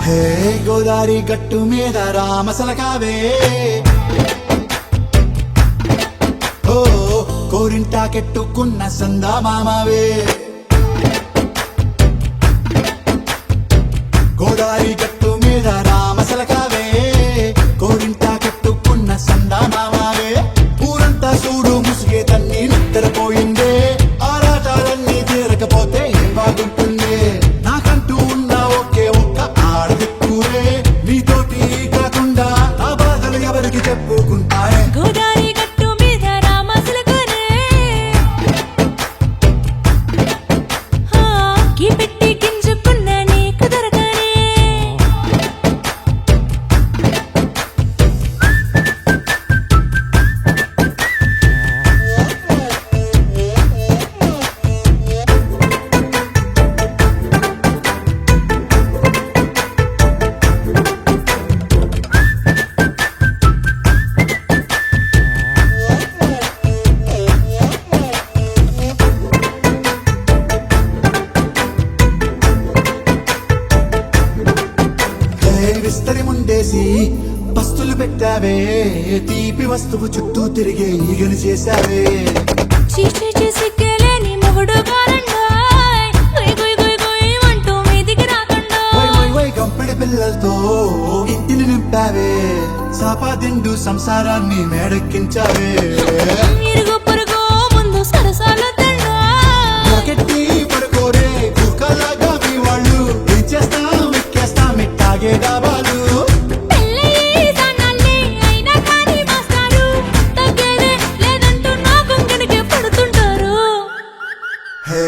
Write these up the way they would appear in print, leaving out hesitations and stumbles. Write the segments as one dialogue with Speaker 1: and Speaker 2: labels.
Speaker 1: హే గోదారి గట్టు మీద రామసలకావే ఓ కోరింటాకెట్టుకున్న సందా మామావే గోదారి గట్టు మీద రామసలకావే కోరింటాకెట్టుకున్న సందా మామావే ఊరంతా చూడు ముసిగే తన్ని నిద్రపోయిందే ఆరాటాలన్నీ తీరకపోతే ఏం బాగుంటుందే నాకంటూ ఉన్న ఒకే ఒక్క ఆడదిక్కురే నీతోటి కాకుండా నా బాధలు ఎవరికి చెప్పుకుంటారే
Speaker 2: గోదారి గట్టు మీద రామసలకానే పెట్టి గింజుకున్న నీకు దొరకనే
Speaker 1: విస్తరి ముందేసి పస్తులు పెట్టావే తీపి వస్తువు చుట్టూ తిరిగే ఈగలు చేశావే
Speaker 2: చీచి చేసి కేలేని మొగుడు కారండాయ్ గుయ్ గుయ్ గుయ్ గుయ్ అంటూ మీదికి రాకుండా
Speaker 1: వై గంపెడి పిల్లలతో ఇంటిని నింపావే సాపాదిండు సంసారాన్ని మేడెక్కించావే
Speaker 2: ఇరుగు పొరుగు ముందు సరసాలు తండా
Speaker 1: మొకెట్టి పడుకోరే కుక్కలాగా మీ వాళ్ళు ఏం చేస్తాం ఎక్కేస్తాం ఎట్టాగే డాబాలు
Speaker 2: పెళ్ళయి దానాల్ని అయినా కానీ మాస్తారు తగ్గేదే లేదంటూ నా కొంగనికి పడుతుంటారు
Speaker 1: హే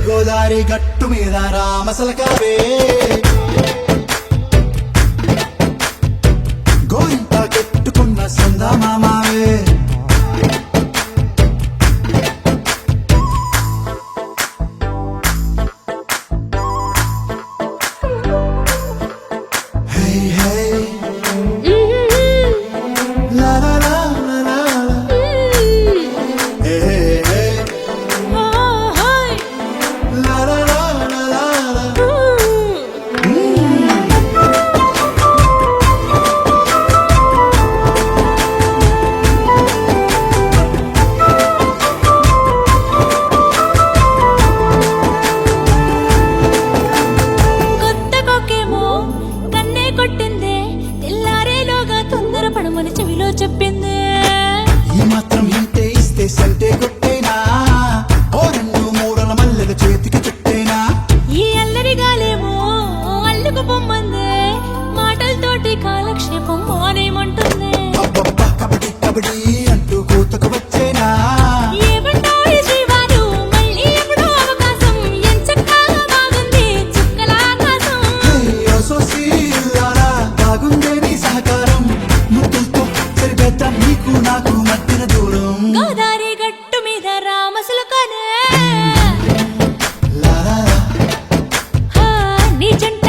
Speaker 1: గోదారి గట్టు మీద రామసలకావే గోరింట కెట్టుకున్న సందా మామావే హే హే లా లా లా లా లా లా. హే హే
Speaker 2: హాయ్
Speaker 1: లా లా లా లా లా లా.
Speaker 2: కొత్త కొక్కేమో కన్నే కొట్టిందే తెల్లారేలోగా తొందరపడమని చెవిలో చెప్పిందే
Speaker 1: ఈ మాత్రం హింటే ఇస్తే సంటే కొట్టేనా ఓ రెండు మూడల మల్లెల చేతికి చుట్టేనా
Speaker 2: ఈ అల్లరి గాలేమో అల్లుకు పొమ్మందే మాటలతోటి కాలక్షేపం మానేమంటుంది
Speaker 1: అబ్బబ్బా కబడ్డీ కబడ్డీ అంటూ కూతకు వచ్చేనా
Speaker 2: ఏమంటావు జీవాలు మళ్ళీ ఎప్పుడో అవకాశం ఎంచక్కా బాగుంది చుక్కల ఆకాశం
Speaker 1: హే సోసి లారా బాగుందే నీ సహకారం ముద్దులతో సరిపెద్ద నీకు నాకు మధ్యన దూరం
Speaker 2: గోదారి గట్టు మీద రామసలకానే
Speaker 1: లా లా లా.
Speaker 2: నీ జంట